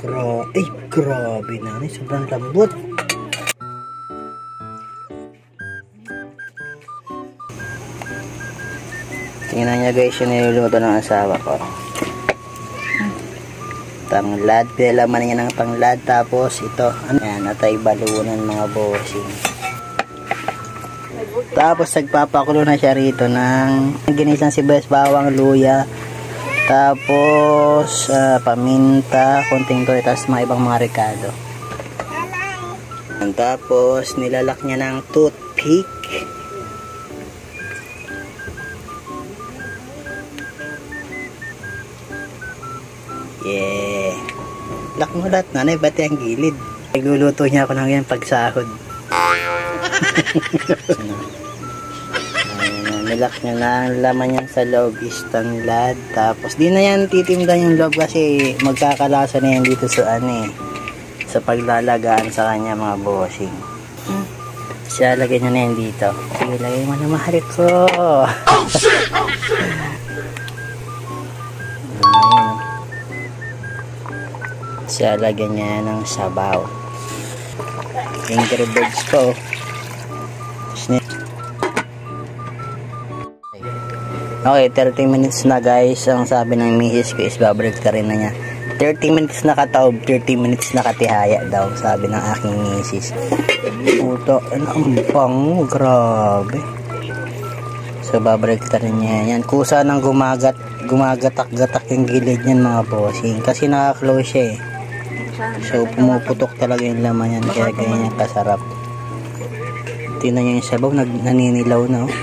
Oh, grabe na. Sobrang lambot. Tingnan niya guys yung niluluto ng asawa ko. Tanglad. Pinalaman niya ng tanglad. Tapos ito. Ayan. Atay balunan mga bossing. Tapos nagpapakulo na siya rito ng ginisang sibuyas, bawang, luya. Tapos paminta, konting toyo, tapos mga ibang mga rekado. Tapos nilalak niya ng toothpick. Yeah. Lak mo lahat, nanay, bati ang gilid. Nagluluto niya ako ng yan pagsahod. Nilak niya na ang laman niya sa loob is tanglad. Tapos di na yan titimda yung loob kasi magkakalasa na yan dito sa sa paglalagaan sa kanya mga bossing. Siya lagay niya na yan dito. Sige, lagay mo na mahal ko. Oh shit! Siya lagyan niya ng sabaw. Angry Birds ko. Okay, 30 minutes na guys. Ang sabi ng misis ko is babalik ka rin na niya. 30 minutes nakataob, 30 minutes nakatihaya daw, sabi ng aking misis. Puto, ang bango, grabe. So babalik ka rin niya yan. Kusa nang gumagatak-gatak yung gilid niyan mga bossing. Kasi naka-close siya eh. So pumuputok talaga yung laman yan. Kaya ganyan kasarap. Tingnan niyo yung sabaw, naninilaw na oh.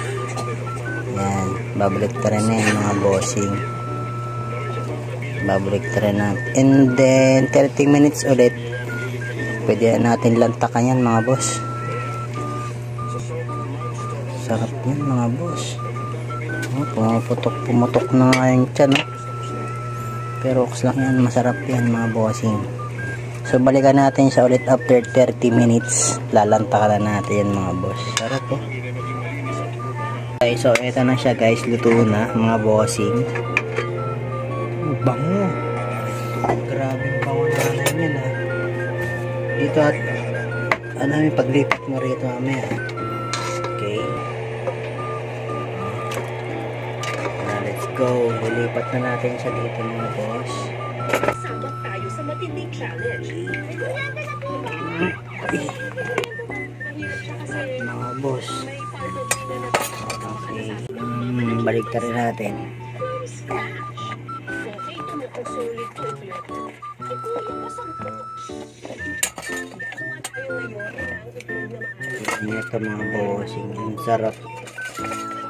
Yan, babalik ka rin na yung mga bossing. Babalik ka rin na. And then 30 minutes ulit. Pwede natin lantakan yan mga boss. Sarap yan mga boss. Oh, pumutok na nga yung tiyan oh. Pero oks lang yan, masarap yan mga bossing. So balikan natin siya ulit after 30 minutes. Lalantakan na natin yan mga boss. Sarap oh. Okay, so eto na siya guys, luto na mga bossing. Bango. Grabe bango na yan ah. Dito at may paglipat mo rito mamaya. Okay. Let's go. Lilipat na natin siya dito mga boss. Sabak tayo sa matinding challenge. Mga boss. Okay. Balik ka rin natin. Ito mga bossing, ang sarap.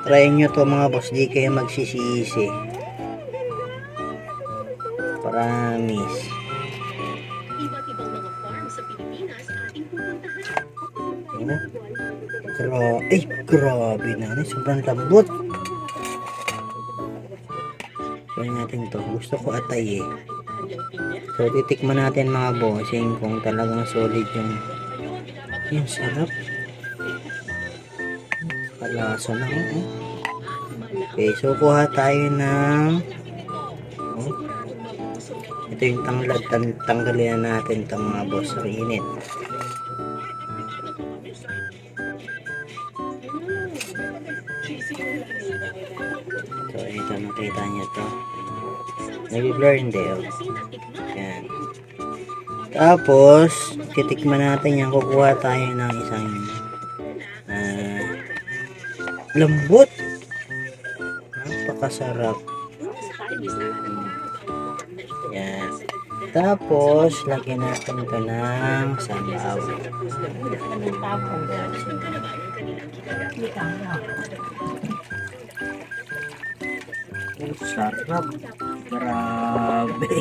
Try nyo to mga boss, di kayo magsisisi. Promise. Iba't ibang mga farm sa Pilipinas ating pupuntahan. Grabe na. Sobrang lambot. Try natin to. Gusto ko atay eh. So titikman natin mga bossing kung talagang solid yung sarap. Kalasa na oh. Okay, so kuha tayo ng ito yung tanglad. Tanggalin natin itong mga boss sa init. So ito, nakita nyo to. Nag-blur hindi oh. Yan. Tapos titikman natin yan. Kukuha tayo ng isang lambot. Napakasarap. Yan. Tapos lagyan natin ito ng sabaw. Sarap. Grabe.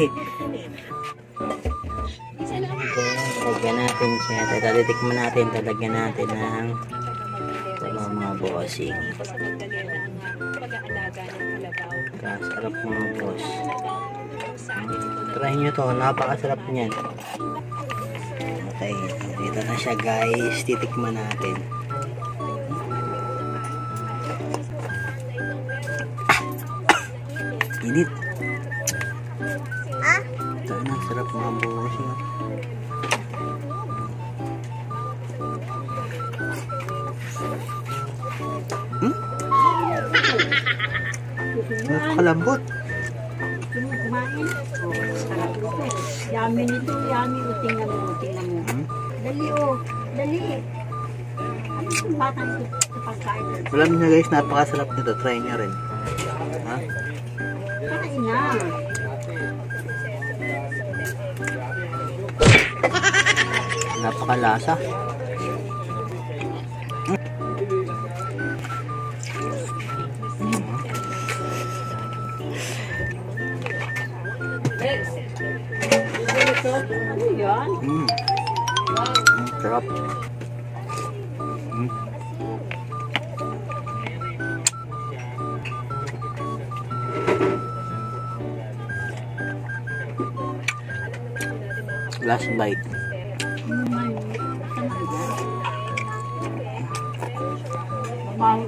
Lagyan natin siya. Titikman natin. Talagyan natin ng mga bossing. Sarap mga boss. Try nyo to. Napakasarap niyan. Okay. Dito na siya guys. Titikman natin. Init. Mga buhos na. Nakalambot. Kumain. Sarap ito. Yummy nito, yummy. Tingnan mo. Dali dali. Ano itong bata ito sa pagkain? Alam niyo guys, napakasarap nito. Try niyo rin. Ha? Kain na. Napakalasa. Ano yan? Sarap. Last bite. Mabaho